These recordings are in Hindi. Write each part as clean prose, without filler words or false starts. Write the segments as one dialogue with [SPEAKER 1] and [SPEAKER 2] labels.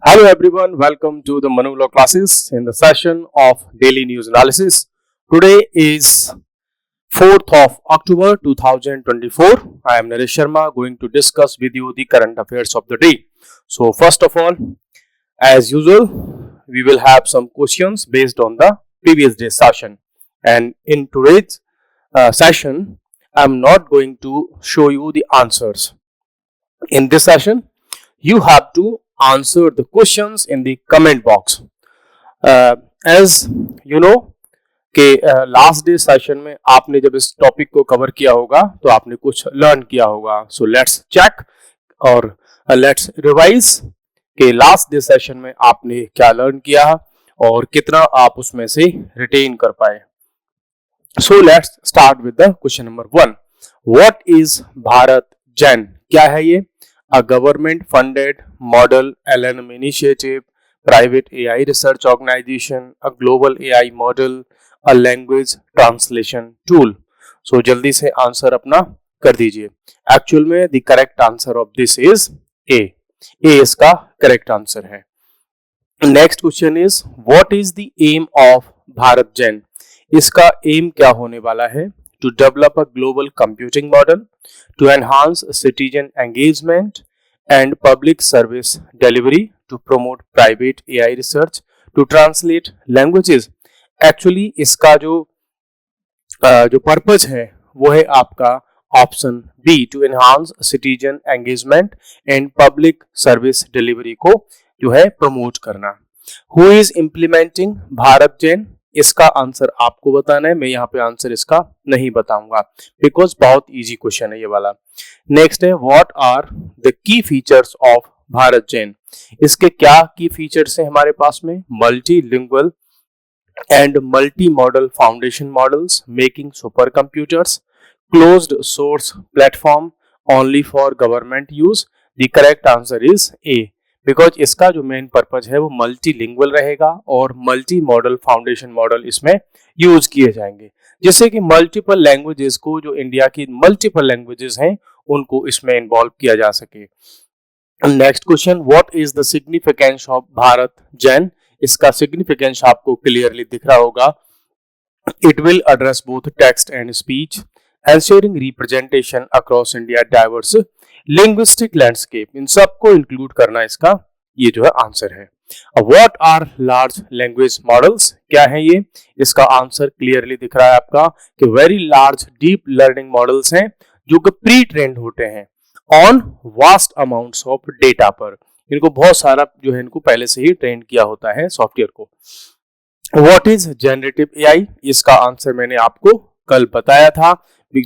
[SPEAKER 1] Hello everyone, welcome to the Manuvlog classes in the session of daily news analysis. Today is 4th of October 2024. I am Naresh Sharma going to discuss with you the current affairs of the day. So first of all, as usual, we will have some questions based on the previous day's session. And in today's session, I am not going to show you the answers. In this session, you have to answer the questions in the comment box. As you know कि लास्ट डे सेशन में आपने जब इस टॉपिक को कवर किया होगा तो आपने कुछ लर्न किया होगा. सो लेट्स चेक और लेट्स रिवाइज कि लास्ट डे सेशन में आपने क्या लर्न किया और कितना आप उसमें से रिटेन कर पाए. So let's start with the question number 1. What is Bharat Jain? क्या है ये? A government funded model LLM initiative, private AI research organization, a global AI model, a language translation tool. So जल्दी से आंसर अपना कर दीजिए. एक्चुअल में the correct answer of this is A. इसका करेक्ट आंसर है. Next question is what is the aim of Bharat Jain? इसका एम क्या होने वाला है? To develop a global computing model, to enhance citizen engagement and public service delivery, to promote private AI research, to translate languages. Actually इसका जो पर्पज है वो है आपका option B, to enhance citizen engagement and public service delivery को जो है प्रमोट करना. Who is implementing Bharat Jain? इसका आंसर आपको बताना है. मैं यहाँ पे आंसर इसका नहीं बताऊंगा बिकॉज बहुत इजी क्वेश्चन है ये वाला. नेक्स्ट है what are the key features of Bharat Jain? इसके क्या की फीचर्स हैं हमारे पास में? Multilingual and multi modal foundation models, making super computers, closed source platform only for government use. The correct answer is A because इसका जो मेन पर्पज है वो मल्टीलिंगुअल रहेगा और मल्टी मॉडल फाउंडेशन मॉडल इसमें यूज किए जाएंगे, जिससे कि मल्टीपल लैंग्वेजेस को, जो इंडिया की मल्टीपल लैंग्वेजेस हैं, उनको इसमें इन्वॉल्व किया जा सके. Next question, what is the significance of Bharat Jain? इसका सिग्निफिकेंस आपको क्लियरली दिख रहा होगा. It will address both text and speech, ensuring representation across India diverse linguistic landscape. इन सबको इंक्लूड करना इसका ये जो है आंसर है. What are large language models? क्या है ये? इसका आंसर क्लियरली दिख रहा है आपका कि very large deep learning models हैं जो कि प्री ट्रेंड होते हैं on vast amounts of data पर. इनको बहुत सारा जो है इनको पहले से ही ट्रेन किया होता है सॉफ्टवेयर को. What is generative AI? इसका आंसर मैंने आपको कल बताया था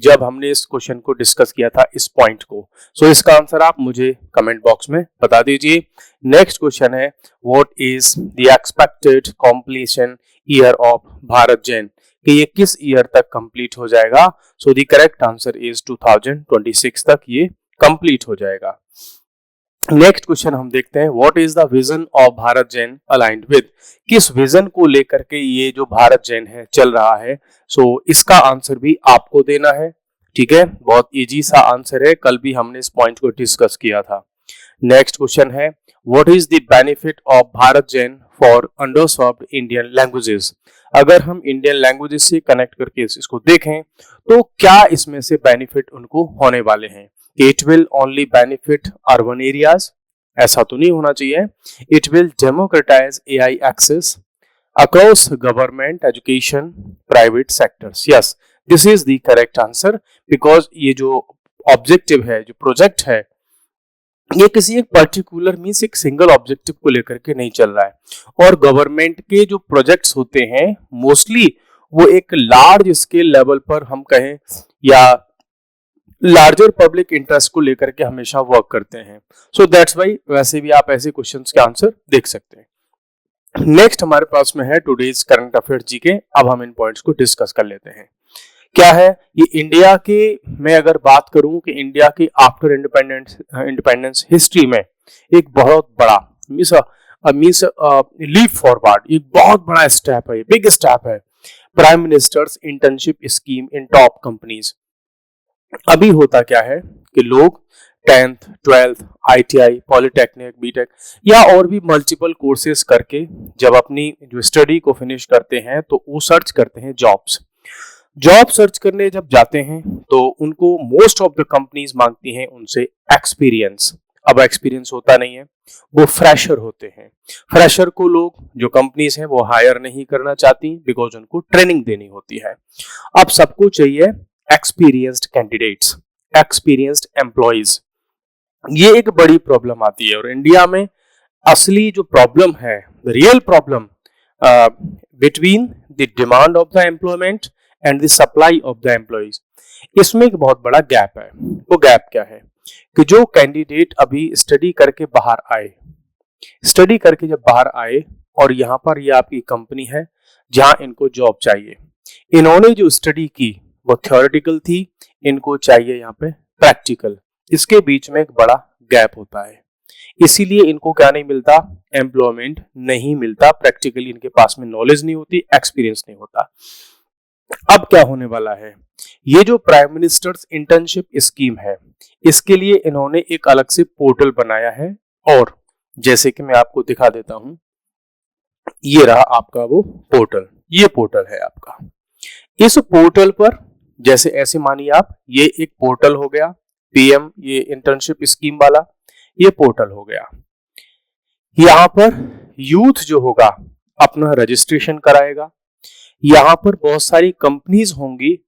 [SPEAKER 1] जब हमने इस क्वेश्चन को डिस्कस किया था इस पॉइंट को. सो इसका आंसर आप मुझे कमेंट बॉक्स में बता दीजिए. नेक्स्ट क्वेश्चन है what is the expected completion year of Bharat Jain? कि ये किस ईयर तक कंप्लीट हो जाएगा? So the correct answer is 2026 तक ये कंप्लीट हो जाएगा. नेक्स्ट क्वेश्चन हम देखते हैं what is the vision of Bharat Jain aligned with? किस विजन को लेकर के ये जो भारत जैन है चल रहा है? सो इसका आंसर भी आपको देना है. ठीक है, बहुत इजी सा आंसर है, कल भी हमने इस पॉइंट को डिस्कस किया था. नेक्स्ट क्वेश्चन है what is the benefit of Bharat Jain for underserved Indian languages? अगर हम इंडियन लैंग्वेजेस से कनेक्ट करके इसको देखें तो क्या इसमें से बेनिफिट उनको होने वाले हैं? It will only benefit urban areas. ऐसा तो नहीं होना चाहिए. It will democratize AI access across government, education, private sectors. Yes, this is the correct answer because ये जो ऑब्जेक्टिव है, जो प्रोजेक्ट है, ये किसी एक पर्टिकुलर मीन्स एक सिंगल ऑब्जेक्टिव को लेकर के नहीं चल रहा है. और गवर्नमेंट के जो प्रोजेक्ट्स होते हैं मोस्टली वो एक लार्ज स्केल लेवल पर हम कहें या लार्जर पब्लिक इंटरेस्ट को लेकर के हमेशा वर्क करते हैं. सो दैट्स वाई वैसे भी आप ऐसे क्वेश्चंस के आंसर देख सकते हैं. नेक्स्ट हमारे पास में है टुडेज करंट अफेयर जीके. अब हम इन पॉइंट्स को डिस्कस कर लेते हैं. क्या है ये? इंडिया के, मैं अगर बात करूं कि इंडिया की आफ्टर इंडिपेंडेंस हिस्ट्री में एक बहुत बड़ा मीन्स लीप फॉरवर्ड, एक बहुत बड़ा स्टेप है, बिग स्टेप है, prime ministers internship scheme in top companies. अभी होता क्या है कि लोग 10th 12th ITI polytechnic BTech या और भी मल्टीपल कोर्सेज करके जब अपनी जो स्टडी को फिनिश करते हैं तो वो सर्च करते हैं जॉब सर्च करने जब जाते हैं तो उनको मोस्ट ऑफ द कंपनीज मांगती हैं उनसे एक्सपीरियंस। अब एक्सपीरियंस होता नहीं है, वो फ्रेशर होते हैं। फ्रेशर को लोग जो कंपनीज हैं वो हायर नहीं करना चाहती बिकॉज उनको ट्रेनिंग देनी होती है। अब सबको चाहिए एक्सपीरियंस्ड कैंडिडेट्स, एक्सपीरियंस्ड एम्प्लॉइज। ये एक बड़ी प्रॉब्लम आती है और इंडिया में असली जो प्रॉब्लम है, real problem between the demand of the employment and the supply of the employees, इसमें एक बहुत बड़ा गैप है। वो गैप क्या है कि जो कैंडिडेट अभी स्टडी करके बाहर आए, स्टडी करके जब बाहर आए और यहाँ पर ये आपकी कंपनी है जहां इनको जॉब चाहिए, इन्होंने जो स्टडी की वो थ्योरेटिकल थी, इनको चाहिए यहाँ पे प्रैक्टिकल। इसके बीच में एक बड़ा गैप होता है, इसीलिए इनको क्या नहीं मिलता, एम्प्लॉयमेंट नहीं मिलता। प्रैक्टिकली इनके पास में नॉलेज नहीं होती, एक्सपीरियंस नहीं होता। अब क्या होने वाला है, ये जो प्राइम मिनिस्टर्स इंटर्नशिप स्कीम है, इसके लिए इन्होंने एक अलग से पोर्टल बनाया है। और जैसे कि मैं आपको दिखा देता हूं, ये रहा आपका वो पोर्टल, ये पोर्टल है आपका। इस पोर्टल पर जैसे ऐसे मानिए आप, ये एक पोर्टल हो गया पीएम ये इंटर्नशिप स्कीम वाला, ये पोर्टल हो गया। यहां पर यूथ जो होगा अपना रजिस्ट्रेशन कराएगा। यहां पर बहुत सारी कंपनीज होंगी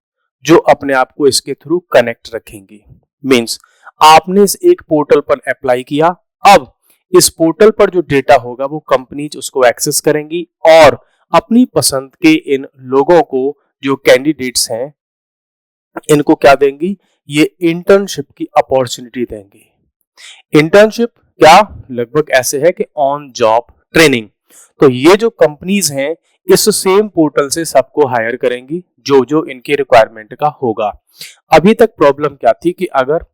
[SPEAKER 1] जो अपने आप को इसके थ्रू कनेक्ट रखेंगी। मींस आपने इस एक पोर्टल पर अप्लाई किया, अब इस पोर्टल पर जो डेटा होगा वो कंपनीज उसको एक्सेस करेंगी और अपनी पसंद के इन लोगों को, जो कैंडिडेट्स हैं, इनको क्या देंगी, ये इंटर्नशिप की अपॉर्चुनिटी देंगी। इंटर्नशिप क्या लगभग ऐसे है कि ऑन जॉब ट्रेनिंग। तो ये जो कंपनीज हैं इस सेम पोर्टल से सबको हायर करेंगी जो जो इनके रिक्वायरमेंट का होगा। अभी तक प्रॉब्लम क्या थी कि अगर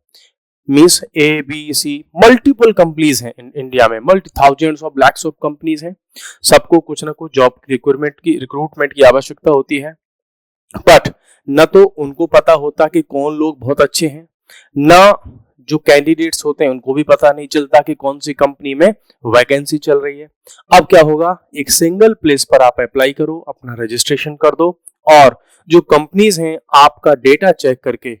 [SPEAKER 1] मींस ABC मल्टीपल कंपनीज हैं इंडिया में, multi thousands of lakhs of companies हैं, सबको कुछ ना कुछ जॉब रिक्रूटमेंट की आवश्यकता होती है। बट न तो उनको पता होता कि कौन लोग बहुत अच्छे हैं, न जो कैंडिडेट्स होते हैं उनको भी पता नहीं चलता कि कौन सी कंपनी में वैकेंसी चल रही है। अब क्या होगा, एक सिंगल प्लेस पर आप अप्लाई करो, अपना रजिस्ट्रेशन कर दो और जो कंपनीज हैं आपका डेटा चेक करके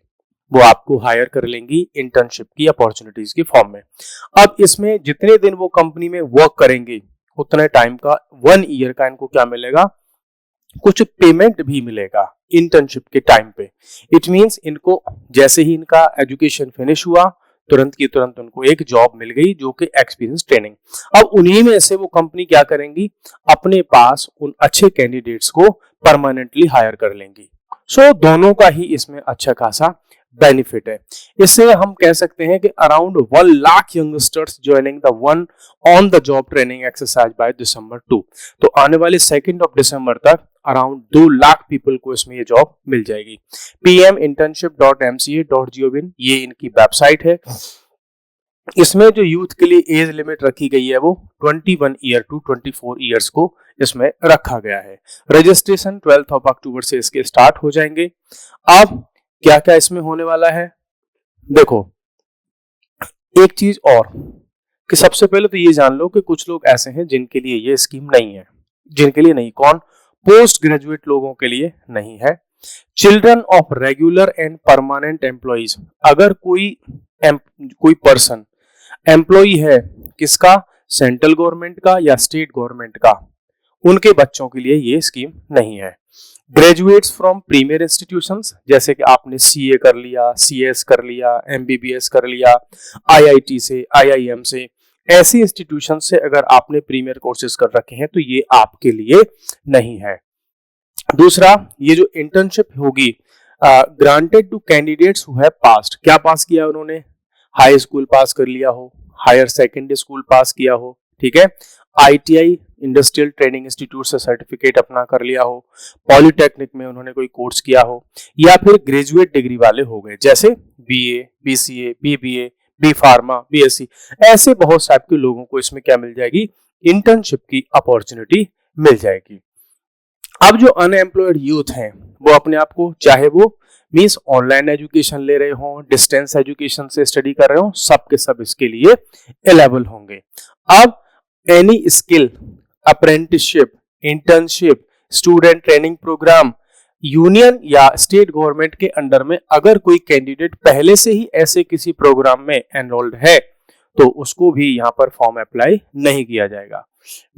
[SPEAKER 1] वो आपको हायर कर लेंगी इंटर्नशिप की अपॉर्चुनिटीज के फॉर्म में। अब इसमें जितने दिन वो कंपनी में वर्क करेंगे उतने टाइम का 1 ईयर का इनको क्या मिलेगा, कुछ पेमेंट भी मिलेगा इंटर्नशिप के टाइम पे। इट मींस इनको जैसे ही इनका एजुकेशन फिनिश हुआ तुरंत की तुरंत उनको एक जॉब मिल गई जो कि एक्सपीरियंस ट्रेनिंग। अब उन्हीं में से वो कंपनी क्या करेंगी, अपने पास उन अच्छे कैंडिडेट्स को परमानेंटली हायर कर लेंगी। सो दोनों का ही इसमें अच्छा खासा बेनिफिट है। इससे हम कह सकते हैं कि around 1 lakh youngsters joining the one on the job training exercise by December 2। तो आने वाले 2 दिसंबर तक अराउंड 2 लाख पीपल को इसमें ये जॉब मिल जाएगी। pminternship.mca.gov ये इनकी वेबसाइट है। इसमें जो यूथ के लिए एज लिमिट रखी गई है वो 21 ईयर टू 24 ईयर्स को इसमें रखा गया है। रजिस्ट्रेशन 12 अक्टूबर से इसके स्टार्ट हो जाएंगे। अब क्या क्या इसमें होने वाला है, देखो एक चीज और कि सबसे पहले तो ये जान लो कि कुछ लोग ऐसे हैं जिनके लिए ये स्कीम नहीं है। जिनके लिए नहीं, कौन, पोस्ट ग्रेजुएट लोगों के लिए नहीं है। Children of regular and permanent employees, अगर कोई पर्सन एम्प्लॉई है किसका, सेंट्रल गवर्नमेंट का या स्टेट गवर्नमेंट का, उनके बच्चों के लिए ये स्कीम नहीं है। ग्रेजुएट्स फ्रॉम प्रीमियर इंस्टीट्यूशंस, जैसे कि आपने CA कर लिया, CS कर लिया, MBBS कर लिया, IIT से, IIM से, ऐसी इंस्टीट्यूशन से अगर आपने प्रीमियर कोर्सेज कर रखे हैं तो ये आपके लिए नहीं है। दूसरा, ये जो इंटर्नशिप होगी granted to candidates who have passed, क्या पास किया उन्होंने, हाई स्कूल पास कर लिया हो, हायर सेकेंडरी स्कूल पास किया हो, ठीक है, ITI इंडस्ट्रियल ट्रेनिंग इंस्टीट्यूट से सर्टिफिकेट अपना कर लिया हो, पॉलिटेक्निक में उन्होंने कोई कोर्स किया हो, या फिर ग्रेजुएट डिग्री वाले हो गए जैसे BA, BCA, BBA, B pharma, BSc, ऐसे बहुत सारे के लोगों को इसमें क्या मिल जाएगी, इंटर्नशिप की अपॉर्चुनिटी मिल जाएगी। अब जो अनएम्प्लॉयड यूथ हैं वो अपने आप को, चाहे वो मीन्स ऑनलाइन एजुकेशन ले रहे हो, डिस्टेंस एजुकेशन से स्टडी कर रहे हो, सब के सब इसके लिए एलिजिबल होंगे। अब any skill, apprenticeship, internship, student training program, union या स्टेट गवर्नमेंट के अंडर में अगर कोई कैंडिडेट पहले से ही ऐसे किसी प्रोग्राम में एनरोल्ड है तो उसको भी यहाँ पर फॉर्म अप्लाई नहीं किया जाएगा।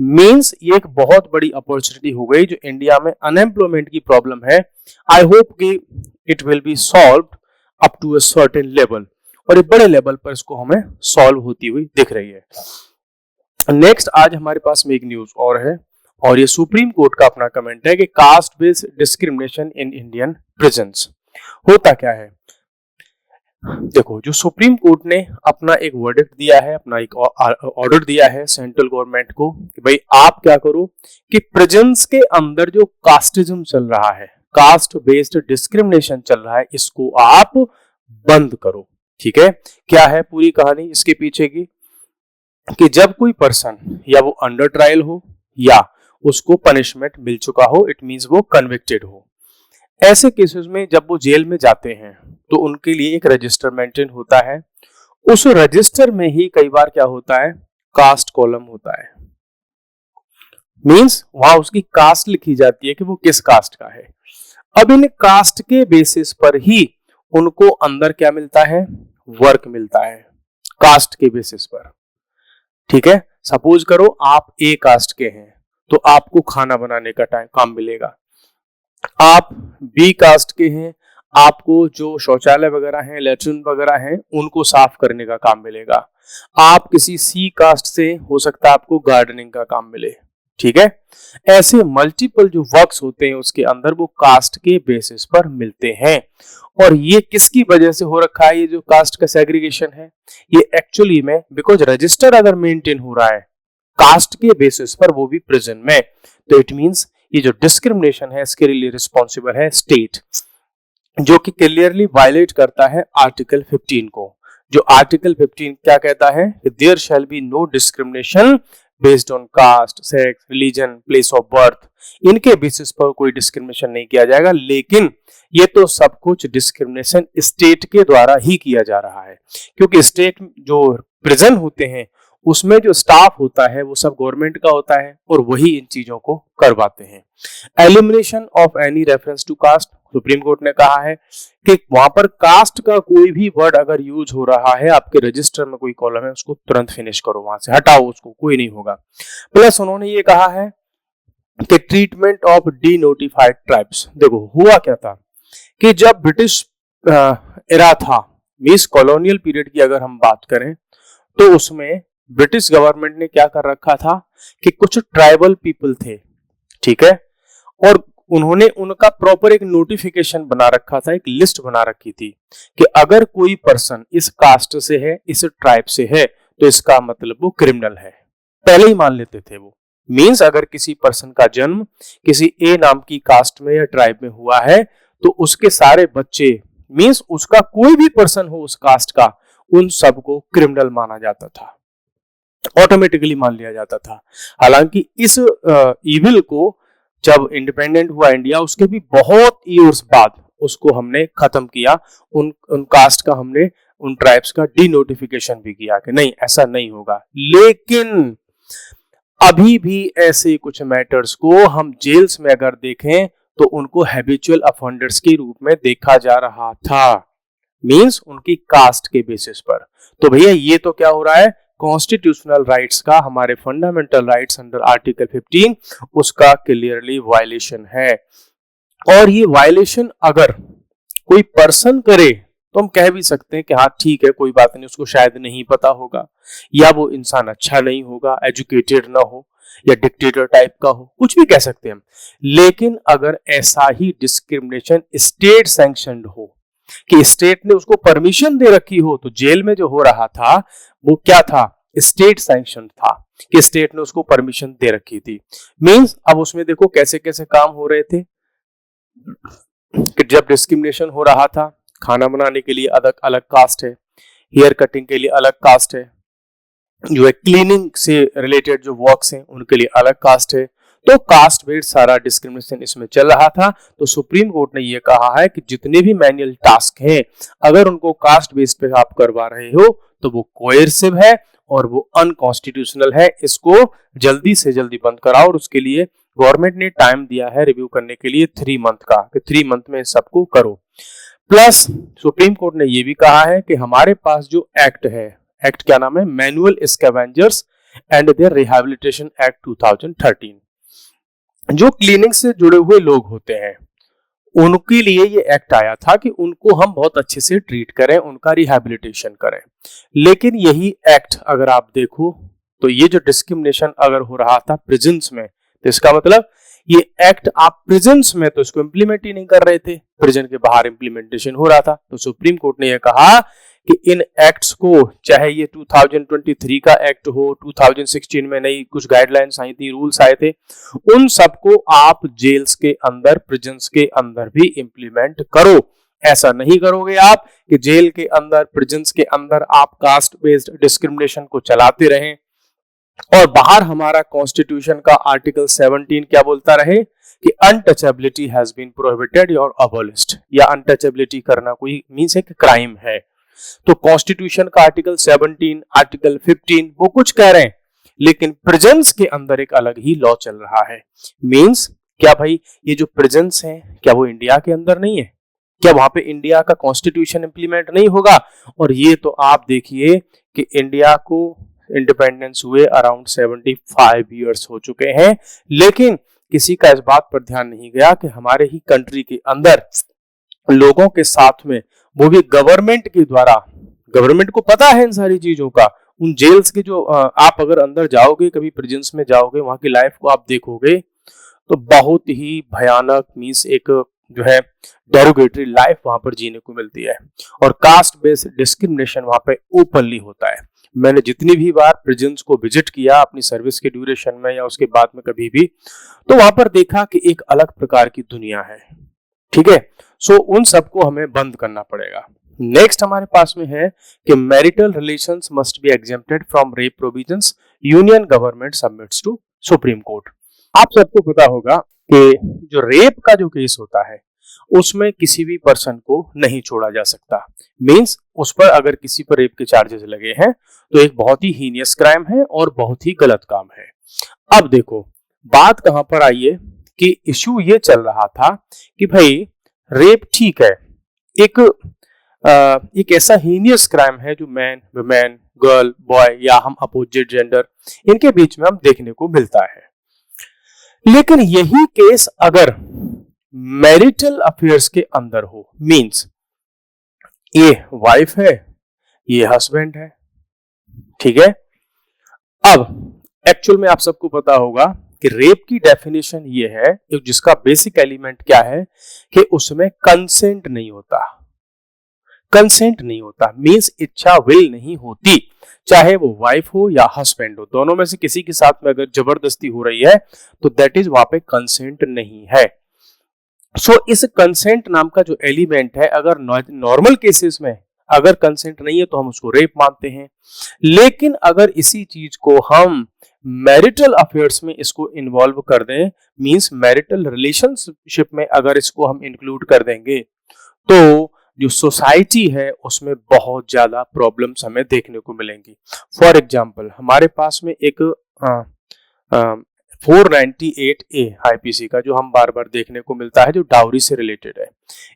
[SPEAKER 1] मींस ये एक बहुत बड़ी अपॉर्चुनिटी हो गई जो इंडिया में अनएम्प्लॉयमेंट की प्रॉब्लम है। आई होप कि it will be solved up to a certain level, और एक बड़े लेवल पर इसको हमें सॉल्व होती हुई दिख रही है। नेक्स्ट आज हमारे पास में एक न्यूज और है, और ये सुप्रीम कोर्ट का अपना कमेंट है कि caste based discrimination in Indian prisons. होता क्या है, देखो जो सुप्रीम कोर्ट ने अपना एक वर्डिक्ट दिया है, अपना एक ऑर्डर दिया है सेंट्रल गवर्नमेंट को कि भाई आप क्या करो कि प्रिजन्स के अंदर जो कास्टिज्म चल रहा है, कास्ट बेस्ड डिस्क्रिमिनेशन चल रहा है, इसको आप बंद करो। ठीक है, क्या है पूरी कहानी इसके पीछे की, कि जब कोई पर्सन या वो अंडर ट्रायल हो या उसको पनिशमेंट मिल चुका हो, इट मींस वो कन्विक्टेड हो, ऐसे केसेस में जब वो जेल में जाते हैं तो उनके लिए एक रजिस्टर मेंटेन होता है। उस रजिस्टर में ही कई बार क्या होता है, कास्ट कॉलम होता है। मींस वहां उसकी कास्ट लिखी जाती है कि वो किस कास्ट का है। अब इन कास्ट के बेसिस पर ही उनको अंदर क्या मिलता है, वर्क मिलता है, कास्ट के बेसिस पर। ठीक है, सपोज करो आप ए कास्ट के हैं तो आपको खाना बनाने का काम मिलेगा। आप बी कास्ट के हैं, आपको जो शौचालय वगैरह हैं, लेट्रिन वगैरह हैं, उनको साफ करने का काम मिलेगा। आप किसी सी कास्ट से हो सकता है आपको गार्डनिंग का काम मिले। ठीक है, ऐसे मल्टीपल जो वर्क्स होते हैं उसके अंदर वो कास्ट के बेसिस पर मिलते हैं। और ये किसकी वजह से हो रखा है, ये जो कास्ट का सेग्रीगेशन है, ये एक्चुअली में बिकॉज रजिस्टर अगर मेंटेन हो रहा है कास्ट के बेसिस पर, वो भी प्रिजन में, तो इट मींस ये जो डिस्क्रिमिनेशन है इसके लिए रिस्पॉन्सिबल है स्टेट, जो कि क्लियरली वायलेट करता है आर्टिकल 15 को। जो आर्टिकल 15 क्या कहता है, there shall be no discrimination based on caste, sex, religion, place of birth. इनके बेसिस पर कोई डिस्क्रिमिनेशन नहीं किया जाएगा, लेकिन ये तो सब कुछ डिस्क्रिमिनेशन स्टेट के द्वारा ही किया जा रहा है, क्योंकि स्टेट जो प्रिजन होते हैं उसमें जो स्टाफ होता है वो सब गवर्नमेंट का होता है और वही इन चीजों को करवाते हैं। Elimination of any reference to caste, supreme court ने कहा है कि वहां पर कास्ट का कोई भी वर्ड अगर यूज हो रहा है आपके रजिस्टर में कोई कॉलम है, उसको तुरंत फिनिश करो, वहां से हटाओ उसको, कोई नहीं होगा। प्लस उन्होंने ये कहा है कि treatment of D notified tribes. देखो हुआ क्या था कि जब ब्रिटिश एरा था, मींस कॉलोनियल पीरियड की अगर हम बात करें, तो उसमें ब्रिटिश गवर्नमेंट ने क्या कर रखा था कि कुछ ट्राइबल पीपल थे, ठीक है, और उन्होंने उनका प्रॉपर एक नोटिफिकेशन बना रखा था, एक लिस्ट बना रखी थी कि अगर कोई पर्सन इस कास्ट से है, इस ट्राइब से है, तो इसका मतलब वो क्रिमिनल है। पहले ही मान लेते थे वो। मींस अगर किसी पर्सन का जन्म किसी ए नाम की कास्ट में या ट्राइब में हुआ है तो उसके सारे बच्चे, मींस उसका कोई भी पर्सन हो उस कास्ट का, उन सबको क्रिमिनल माना जाता था, ऑटोमेटिकली मान लिया जाता था। हालांकि इस इविल को जब इंडिपेंडेंट हुआ इंडिया, उसके भी बहुत ईयर्स बाद उसको हमने खत्म किया, उन कास्ट का हमने, उन ट्राइब्स का डीनोटिफिकेशन भी किया कि नहीं ऐसा नहीं होगा। लेकिन अभी भी ऐसे कुछ मैटर्स को हम जेल्स में अगर देखें तो उनको हैबिचुअल अफेंडर्स के रूप में देखा जा रहा था, मींस उनकी कास्ट के बेसिस पर। तो भैया ये तो क्या हो रहा है, कॉन्स्टिट्यूशनल राइट्स का, हमारे फंडामेंटल राइट्स अंडर आर्टिकल 15, उसका क्लियरली वायलेशन है। और ये वायलेशन अगर कोई पर्सन करे तो हम कह भी सकते हैं कि हाँ ठीक है कोई बात नहीं, उसको शायद नहीं पता होगा, या वो इंसान अच्छा नहीं होगा, एजुकेटेड ना हो, या डिक्टेटर टाइप का हो, कुछ भी कह सकते हैं हम। लेकिन अगर ऐसा ही डिस्क्रिमिनेशन स्टेट सैंक्शनड हो, कि स्टेट ने उसको परमिशन दे रखी हो, तो जेल में जो हो रहा था वो क्या था, स्टेट सैंक्शन था, कि स्टेट ने उसको परमिशन दे रखी थी। मींस अब उसमें देखो कैसे कैसे काम हो रहे थे, कि जब डिस्क्रिमिनेशन हो रहा था, खाना बनाने के लिए अलग अलग कास्ट है, हेयर कटिंग के लिए अलग कास्ट है, जो है क्लीनिंग से रिलेटेड जो वर्क्स हैं उनके लिए अलग कास्ट है, तो कास्ट बेस्ड सारा डिस्क्रिमिनेशन इसमें चल रहा था। तो सुप्रीम कोर्ट ने ये कहा है कि जितने भी मैनुअल टास्क हैं अगर उनको कास्ट बेस्ड पे आप करवा रहे हो तो वो कोएर्सिव है और वो अनकॉन्स्टिट्यूशनल है। इसको जल्दी से जल्दी बंद कराओ और उसके लिए गवर्नमेंट ने टाइम दिया है रिव्यू करने के लिए 3 मंथ का, कि 3 मंथ में सबको करो। प्लस सुप्रीम कोर्ट ने ये भी कहा है कि हमारे पास जो एक्ट है, एक्ट क्या नाम है, manual scavengers and their rehabilitation act 2013, जो क्लीनिंग से जुड़े हुए लोग होते हैं उनके लिए ये एक्ट आया था कि उनको हम बहुत अच्छे से ट्रीट करें, उनका रिहैबिलिटेशन करें। लेकिन यही एक्ट अगर आप देखो तो ये जो डिस्क्रिमिनेशन अगर हो रहा था प्रिजन्स में, तो इसका मतलब ये एक्ट आप प्रिजन्स में तो इसको इंप्लीमेंट ही नहीं कर रहे थे, प्रिजन के बाहर इंप्लीमेंटेशन हो रहा था। तो सुप्रीम कोर्ट ने यह कहा कि इन एक्ट्स को, चाहे ये 2023 का एक्ट हो, 2016 में नई कुछ गाइडलाइंस आई थी, रूल्स आए थे, उन सबको आप जेल्स के अंदर, प्रिजन्स के अंदर भी इंप्लीमेंट करो। ऐसा नहीं करोगे आप कि जेल के अंदर, प्रिजन्स के अंदर आप कास्ट बेस्ड डिस्क्रिमिनेशन को चलाते रहें और बाहर हमारा कॉन्स्टिट्यूशन का आर्टिकल 17 क्या बोलता रहे कि अनटचेबिलिटी हैज बीन प्रोहिबिटेड और अबॉलिश्ड, या अनटचेबिलिटी करना कोई मींस एक क्राइम है। तो कॉन्स्टिट्यूशन का आर्टिकल 17, आर्टिकल 15 वो कुछ कह रहे हैं, लेकिन प्रिजन्स के अंदर एक अलग ही लॉ चल रहा है। मींस क्या भाई, ये जो प्रिजन्स हैं क्या वो इंडिया के अंदर नहीं है? क्या वहां पे इंडिया का कॉन्स्टिट्यूशन इंप्लीमेंट नहीं होगा? और ये तो आप देखिए कि इंडिया को इंडिपेंडेंस हुए अराउंड 75 ईयर्स हो चुके हैं, लेकिन किसी का इस बात पर ध्यान नहीं गया कि हमारे ही कंट्री के अंदर लोगों के साथ में, वो भी गवर्नमेंट के द्वारा, गवर्नमेंट को पता है इन सारी चीजों का, उन जेल्स के जो आप अगर अंदर जाओगे, कभी प्रिजन्स में जाओगे, वहां की लाइफ को आप देखोगे तो बहुत ही भयानक, मींस एक जो है डेरोगेटरी लाइफ वहां पर जीने को मिलती है और कास्ट बेस्ड डिस्क्रिमिनेशन वहां पे ओपनली होता है। मैंने जितनी भी बार प्रिजन्स को विजिट किया अपनी सर्विस के ड्यूरेशन में या उसके बाद में कभी भी, तो वहां पर देखा कि एक अलग प्रकार की दुनिया है। ठीक है, सो उन सबको हमें बंद करना पड़ेगा। नेक्स्ट हमारे पास में है कि marital relations must be exempted from rape provisions, union government submits to supreme court. आप सबको पता होगा कि जो रेप का जो केस होता है उसमें किसी भी पर्सन को नहीं छोड़ा जा सकता। मींस उस पर अगर किसी पर रेप के चार्जेस लगे हैं तो एक बहुत ही हीनियस क्राइम है और बहुत ही गलत काम है। अब देखो बात कहां पर आई है कि इश्यू ये चल रहा था कि भाई रेप ठीक है, एक ऐसा हीनियस क्राइम है जो मैन, वुमेन, गर्ल, बॉय या हम अपोजिट जेंडर इनके बीच में हम देखने को मिलता है। लेकिन यही केस अगर मैरिटल अफेयर्स के अंदर हो, मींस ये वाइफ है, ये हस्बैंड है, ठीक है। अब एक्चुअल में आप सबको पता होगा कि रेप की डेफिनेशन ये है, जिसका बेसिक एलिमेंट क्या है कि उसमें कंसेंट नहीं होता। कंसेंट नहीं होता मींस इच्छा, विल नहीं होती, चाहे वो वाइफ हो या हस्बैंड हो, दोनों में से किसी के साथ में अगर जबरदस्ती हो रही है तो दैट इज वहां पे कंसेंट नहीं है। सो इस कंसेंट नाम का जो एलिमेंट है, अगर नॉर्मल केसेस में अगर कंसेंट नहीं है तो हम उसको रेप मानते हैं। लेकिन अगर इसी चीज को हम मैरिटल अफेयर्स में इसको इन्वॉल्व कर दें, मींस मैरिटल रिलेशनशिप में अगर इसको हम इंक्लूड कर देंगे, तो जो सोसाइटी है उसमें बहुत ज्यादा प्रॉब्लम्स हमें देखने को मिलेंगी। फॉर एग्जांपल हमारे पास में एक 498A आईपीसी का जो हम बार बार देखने को मिलता है, जो डाउरी से रिलेटेड है।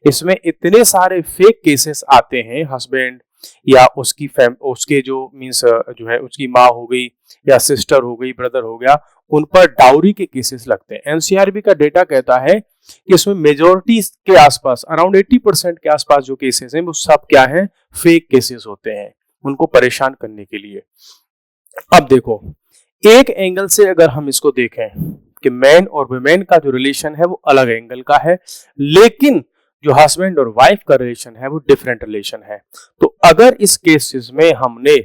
[SPEAKER 1] इसमें इतने सारे फेक केसेस आते हैं, हस्बैंड या उसके जो मींस जो है उसकी माँ हो गई या सिस्टर हो गई, ब्रदर हो गया, उन पर डाउरी के केसेस लगते हैं। एनसीआरबी का डेटा कहता है कि इसमें मेजोरिटी के आसपास अराउंड 80% के आसपास जो केसेस हैं वो सब क्या है, फेक केसेस होते हैं, उनको परेशान करने के लिए। अब देखो एक एंगल से अगर हम इसको देखें कि मैन और वुमेन का जो रिलेशन है वो अलग एंगल का है, लेकिन जो हस्बैंड और वाइफ का रिलेशन है वो डिफरेंट रिलेशन है। तो अगर इस केसेस में हमने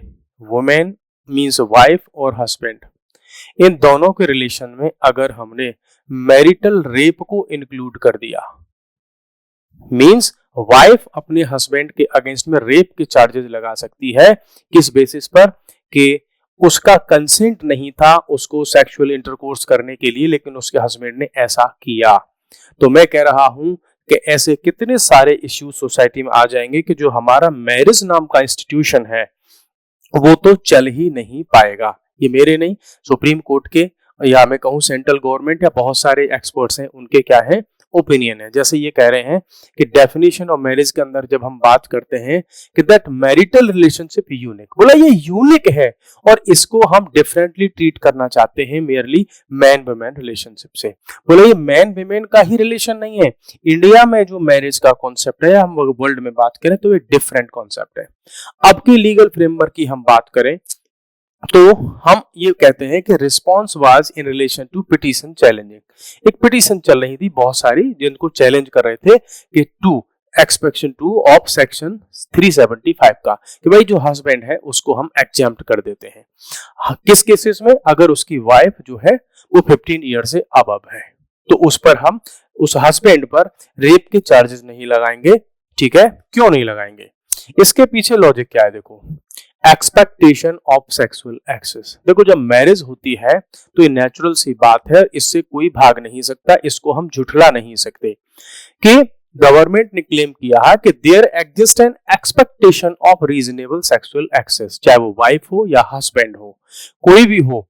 [SPEAKER 1] वुमेन मींस वाइफ और हस्बैंड इन दोनों के रिलेशन में अगर हमने मैरिटल रेप को इंक्लूड कर दिया, मींस वाइफ अपने हस्बैंड के अगेंस्ट में रेप के चार्जेस लगा सकती है, किस बेसिस पर कि उसका कंसेंट नहीं था उसको सेक्सुअल इंटरकोर्स करने के लिए, लेकिन उसके हस्बैंड ने ऐसा किया। तो मैं कह रहा हूं कि ऐसे कितने सारे इश्यूज सोसाइटी में आ जाएंगे कि जो हमारा मैरिज नाम का इंस्टीट्यूशन है वो तो चल ही नहीं पाएगा। ये मेरे नहीं, सुप्रीम कोर्ट के या मैं कहूँ सेंट्रल गवर्नमेंट या बहुत सारे एक्सपर्ट्स हैं उनके क्या है ओपिनियन है। जैसे ये कह रहे हैं कि डेफिनेशन ऑफ मैरिज के अंदर जब हम बात करते हैं कि दैट मैरिटल रिलेशनशिप यूनिक, बोला ये यूनिक है और इसको हम डिफरेंटली ट्रीट करना चाहते हैं मेयरली मैन वुमेन रिलेशनशिप से। बोला ये मैन वुमेन का ही रिलेशन नहीं है, इंडिया में जो मैरिज का कॉन्सेप्ट है हम वर्ल्ड में बात करें तो ये डिफरेंट कॉन्सेप्ट है। अब की लीगल फ्रेमवर्क की हम बात करें तो हम ये कहते हैं कि response was in relation to petition challenging. एक पिटीशन चल रही थी बहुत सारी जिनको चैलेंज कर रहे थे कि टू एक्सपेक्शन 2 ऑफ सेक्शन 375 का कि भाई जो हस्बैंड है उसको हम एग्जेम्प्ट कर देते हैं। किस केसेस में? अगर उसकी वाइफ जो है वो 15 ईयर से अबव है तो उस पर हम उस हस्बैंड पर रेप के चार्जेस नहीं लगाएंगे। ठीक है, क्यों नहीं लगाएंगे? इसके पीछे लॉजिक क्या है? देखो, एक्सपेक्टेशन ऑफ सेक्सुअल एक्सेस। देखो जब मैरिज होती है तो ये नेचुरल सी बात है, इससे कोई भाग नहीं सकता, इसको हम झुठला नहीं सकते कि गवर्नमेंट ने क्लेम किया है कि there exist an expectation of reasonable sexual access, चाहे वो वाइफ हो या हस्बैंड हो, कोई भी हो,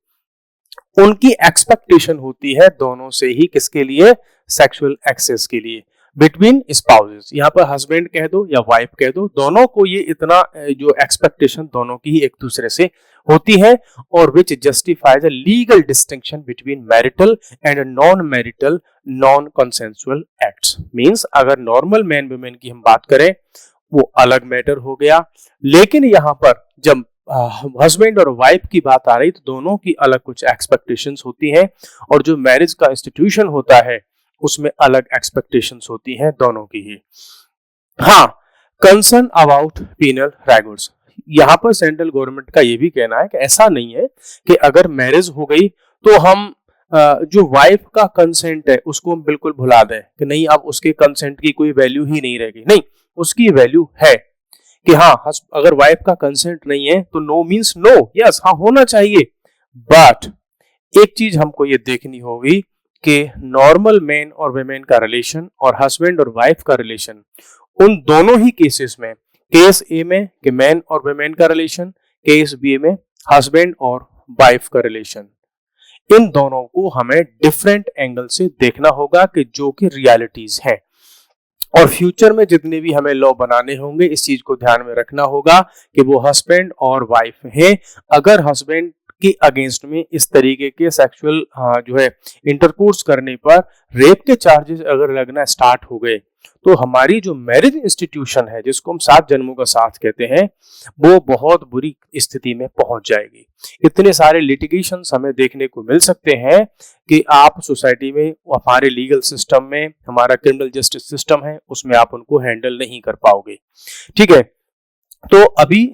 [SPEAKER 1] उनकी एक्सपेक्टेशन होती है दोनों से ही किसके लिए? सेक्सुअल एक्सेस के लिए बिटवीन स्पाउसेस। यहाँ पर हस्बैंड कह दो या वाइफ कह दो, दोनों को ये इतना जो एक्सपेक्टेशन दोनों की ही एक दूसरे से होती है और which justifies a legal distinction between marital and non marital non consensual acts. Means अगर नॉर्मल मैन वुमेन की हम बात करें वो अलग मैटर हो गया, लेकिन यहाँ पर जब हस्बैंड और वाइफ की बात आ रही तो दोनों की अलग कुछ एक्सपेक्टेशंस होती हैं और जो मैरिज का इंस्टीट्यूशन होता है उसमें अलग एक्सपेक्टेशंस होती हैं दोनों की ही। हाँ, कंसर्न अबाउट पीनल रिकॉर्ड्स, यहाँ पर सेंट्रल गवर्नमेंट का ये भी कहना है कि ऐसा नहीं है कि अगर मैरिज हो गई तो हम जो वाइफ का कंसेंट है उसको हम बिल्कुल भुला दें कि नहीं अब उसके कंसेंट की कोई वैल्यू ही नहीं रहेगी। नहीं, उसकी वैल्यू है कि हाँ अगर वाइफ का कंसेंट नहीं है तो नो मींस नो, यस हाँ होना चाहिए। बट एक चीज हमको ये देखनी होगी कि नॉर्मल मैन और वुमेन का रिलेशन और हस्बैंड और वाइफ का रिलेशन, उन दोनों ही केसेस में, केस ए में कि मैन और वुमेन का रिलेशन, केस बी में हस्बैंड और वाइफ का रिलेशन, इन दोनों को हमें डिफरेंट एंगल से देखना होगा कि जो कि रियलिटीज हैं। और फ्यूचर में जितने भी हमें लॉ बनाने होंगे इस चीज को ध्यान में रखना होगा कि वो हस्बैंड और वाइफ हैं। अगर हस्बैंड के अगेंस्ट में इस तरीके के सेक्सुअल जो है इंटरकोर्स करने पर रेप के चार्जेस अगर लगना स्टार्ट हो गए तो हमारी जो मैरिज इंस्टीट्यूशन है जिसको हम 7 जन्मों का साथ कहते हैं वो बहुत बुरी स्थिति में पहुंच जाएगी। इतने सारे लिटिगेशंस हमें देखने को मिल सकते हैं कि आप सोसाइटी में, हमारे लीगल सिस्टम में, हमारा क्रिमिनल जस्टिस सिस्टम है उसमें आप उनको हैंडल नहीं कर पाओगे। ठीक है, तो अभी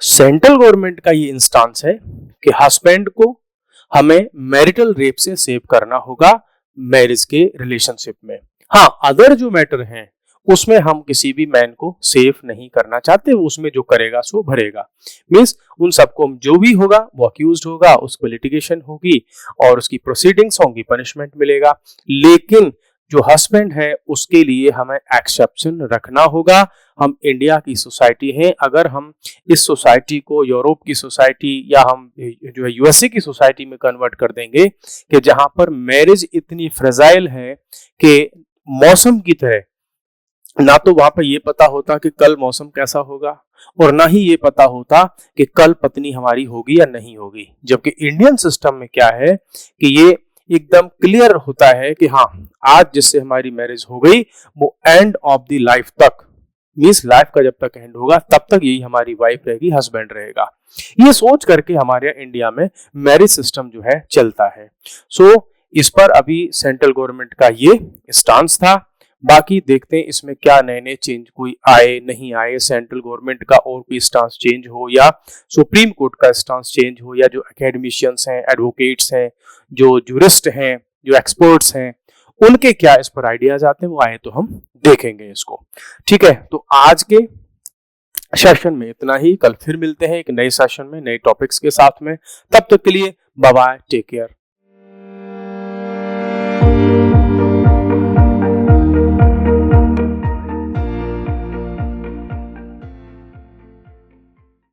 [SPEAKER 1] सेंट्रल गवर्नमेंट का ये इंस्टांस है कि हस्बैंड को हमें मैरिटल रेप से सेव करना होगा मैरिज के रिलेशनशिप में। हाँ, अदर जो मैटर हैं उसमें हम किसी भी मैन को सेव नहीं करना चाहते, उसमें जो करेगा सो भरेगा। मींस उन सबको जो भी होगा वो अक्यूज्ड होगा, उसको लिटिगेशन होगी और उसकी प्रोसीडिंग्स होंगी, पनिशमेंट मिलेगा। लेकिन जो हस्बैंड है उसके लिए हमें एक्सेप्शन रखना होगा। हम इंडिया की सोसाइटी हैं, अगर हम इस सोसाइटी को यूरोप की सोसाइटी या हम जो है यूएसए की सोसाइटी में कन्वर्ट कर देंगे कि जहां पर मैरिज इतनी फ्रेजाइल है कि मौसम की तरह, ना तो वहां पर ये पता होता कि कल मौसम कैसा होगा और ना ही ये पता होता कि कल पत्नी हमारी होगी या नहीं होगी। जबकि इंडियन सिस्टम में क्या है कि ये एकदम क्लियर होता है कि हाँ आज जिससे हमारी मैरिज हो गई वो एंड ऑफ द लाइफ तक, मींस लाइफ का जब तक एंड होगा तब तक यही हमारी वाइफ रहेगी, हस्बैंड रहेगा। ये सोच करके हमारे इंडिया में मैरिज सिस्टम जो है चलता है। सो इस पर अभी सेंट्रल गवर्नमेंट का ये स्टांस था। बाकी देखते हैं इसमें क्या नए नए चेंज कोई आए नहीं आए, सेंट्रल गवर्नमेंट का और कोई स्टांस चेंज हो या सुप्रीम कोर्ट का स्टांस चेंज हो या जो एकेडमिशियंस हैं, एडवोकेट्स हैं, जो जूरिस्ट हैं, जो एक्सपर्ट्स हैं, उनके क्या इस पर आइडियाज आते हैं वो आए तो हम देखेंगे इसको। ठीक है, तो आज के सेशन में इतना ही। कल फिर मिलते हैं एक नए सेशन में नए टॉपिक्स के साथ में। तब तक के लिए बाय बाय, टेक केयर।